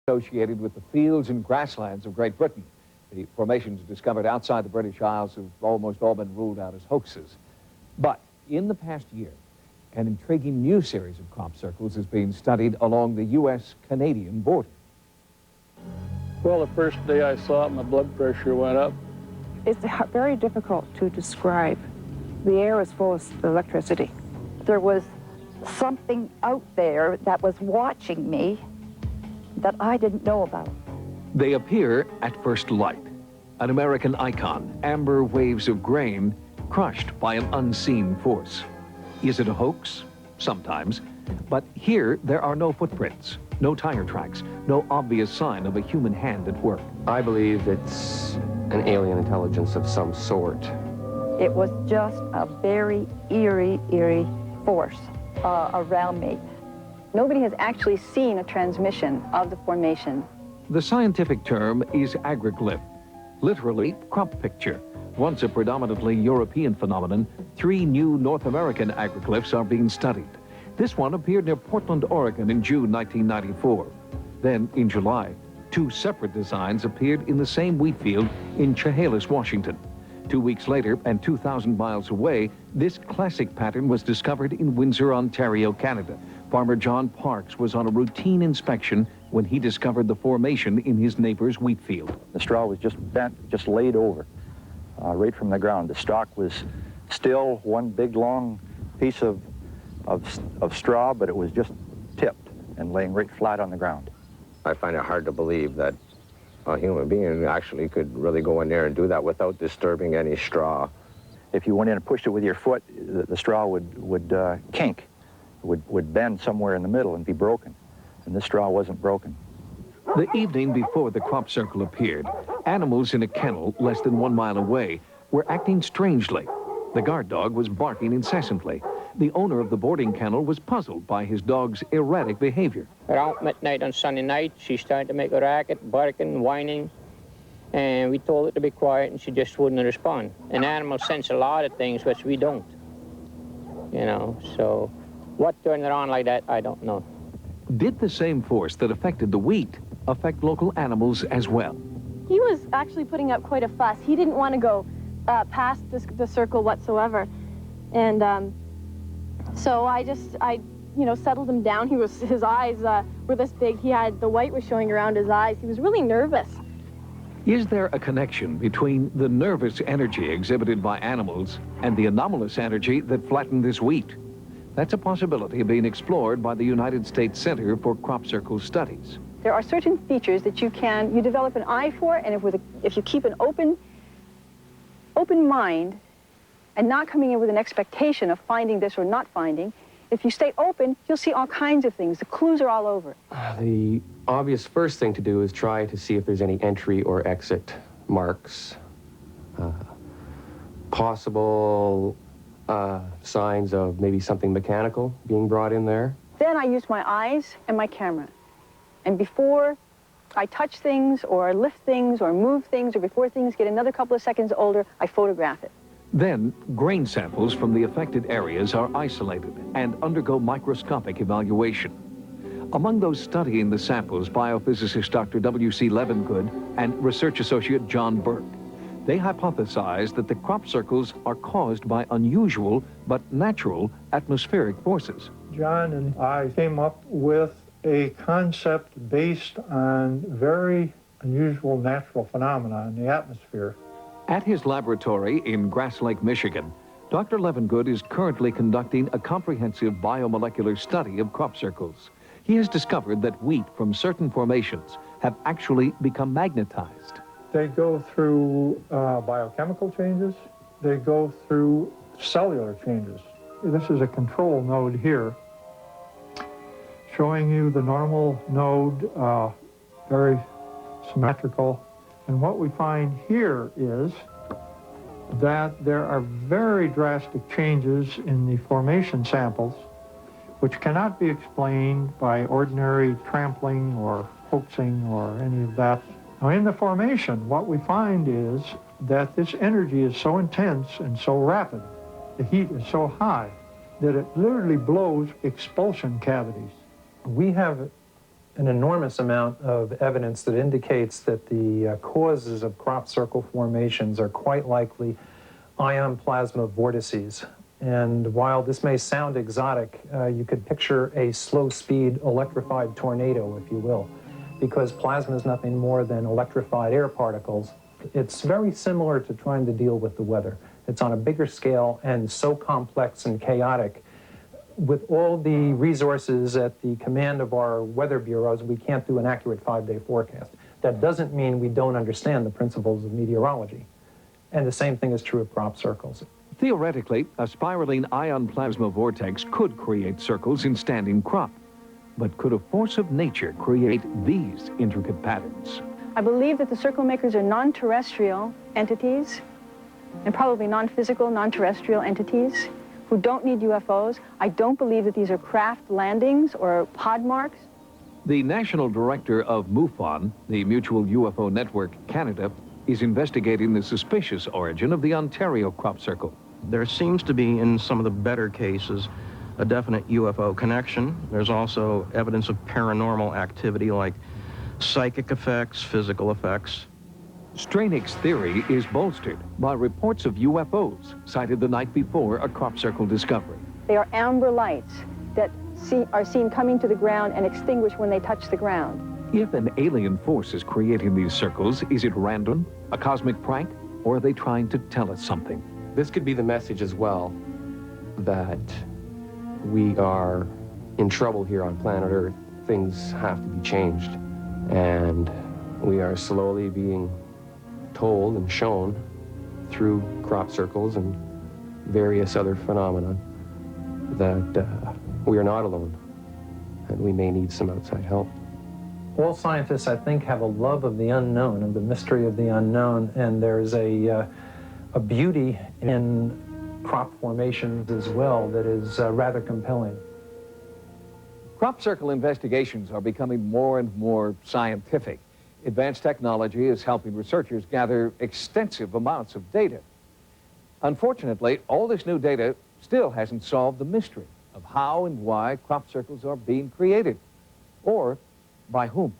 associated with the fields and grasslands of Great Britain. The formations discovered outside the British Isles have almost all been ruled out as hoaxes. But in the past year, an intriguing new series of crop circles is being studied along the U.S.-Canadian border. Well, the first day I saw it, my blood pressure went up. It's very difficult to describe. The air is full of electricity. There was something out there that was watching me that I didn't know about. They appear at first light. An American icon, amber waves of grain, crushed by an unseen force. Is it a hoax? Sometimes. But here, there are no footprints, no tire tracks, no obvious sign of a human hand at work. I believe it's an alien intelligence of some sort. It was just a very eerie force around me. Nobody has actually seen a transmission of the formation. The scientific term is agroglyph, literally crop picture. Once a predominantly European phenomenon, 3 new North American agroglyphs are being studied. This one appeared near Portland, Oregon in June 1994. Then, in July, 2 separate designs appeared in the same wheat field in Chehalis, Washington. 2 weeks later, and 2,000 miles away, this classic pattern was discovered in Windsor, Ontario, Canada. Farmer John Parks was on a routine inspection when he discovered the formation in his neighbor's wheat field. The straw was just bent, just laid over, right from the ground. The stalk was still one big long piece of straw, but it was just tipped and laying right flat on the ground. I find it hard to believe that a human being actually could really go in there and do that without disturbing any straw. If you went in and pushed it with your foot, the straw would kink, would bend somewhere in the middle and be broken. And this straw wasn't broken. The evening before the crop circle appeared, animals in a kennel less than 1 mile away were acting strangely. The guard dog was barking incessantly. The owner of the boarding kennel was puzzled by his dog's erratic behavior. Around midnight on Sunday night, she started to make a racket, barking, whining, and we told her to be quiet, and she just wouldn't respond. And animals sense a lot of things which we don't, you know, so what turned her on like that, I don't know. Did the same force that affected the wheat affect local animals as well? He was actually putting up quite a fuss. He didn't want to go past the circle whatsoever. And so I you know, settled him down. His eyes were this big. The white was showing around his eyes. He was really nervous. Is there a connection between the nervous energy exhibited by animals and the anomalous energy that flattened this wheat? That's a possibility being explored by the United States Center for Crop Circle Studies. There are certain features that you develop an eye for, and if you keep an open mind and not coming in with an expectation of finding this or not finding, if you stay open, you'll see all kinds of things. The clues are all over. The obvious first thing to do is try to see if there's any entry or exit marks, possible signs of maybe something mechanical being brought in there. Then I use my eyes and my camera. And before I touch things or lift things or move things, or before things get another couple of seconds older, I photograph it. Then, grain samples from the affected areas are isolated and undergo microscopic evaluation. Among those studying the samples, biophysicist Dr. W.C. Levengood and research associate John Burke. They hypothesized that the crop circles are caused by unusual but natural atmospheric forces. John and I came up with a concept based on very unusual natural phenomena in the atmosphere. At his laboratory in Grass Lake, Michigan, Dr. Levengood is currently conducting a comprehensive biomolecular study of crop circles. He has discovered that wheat from certain formations have actually become magnetized. They go through biochemical changes. They go through cellular changes. This is a control node here, showing you the normal node, very symmetrical. And what we find here is that there are very drastic changes in the formation samples, which cannot be explained by ordinary trampling or hoaxing or any of that. Now, in the formation, what we find is that this energy is so intense and so rapid, the heat is so high, that it literally blows expulsion cavities. We have an enormous amount of evidence that indicates that the causes of crop circle formations are quite likely ion plasma vortices. And while this may sound exotic, you could picture a slow-speed electrified tornado, if you will, because plasma is nothing more than electrified air particles. It's very similar to trying to deal with the weather. It's on a bigger scale and so complex and chaotic. With all the resources at the command of our weather bureaus, we can't do an accurate 5-day forecast. That doesn't mean we don't understand the principles of meteorology. And the same thing is true of crop circles. Theoretically, a spiraling ion plasma vortex could create circles in standing crop. But could a force of nature create these intricate patterns? I believe that the circle makers are non-terrestrial entities, and probably non-physical, non-terrestrial entities who don't need UFOs. I don't believe that these are craft landings or pod marks. The National Director of MUFON, the Mutual UFO Network Canada, is investigating the suspicious origin of the Ontario crop circle. There seems to be, in some of the better cases, a definite UFO connection. There's also evidence of paranormal activity like psychic effects, physical effects. Stranick's theory is bolstered by reports of UFOs sighted the night before a crop circle discovery. They are amber lights that are seen coming to the ground and extinguish when they touch the ground. If an alien force is creating these circles, is it random, a cosmic prank, or are they trying to tell us something? This could be the message as well, that we are in trouble here on planet Earth. Things have to be changed, and we are slowly being told and shown through crop circles and various other phenomena that we are not alone, and we may need some outside help. All scientists, I think, have a love of the unknown, of the mystery of the unknown, and there's a beauty in crop formations as well that is rather compelling. Crop circle investigations are becoming more and more scientific. Advanced technology is helping researchers gather extensive amounts of data. Unfortunately, all this new data still hasn't solved the mystery of how and why crop circles are being created, or by whom.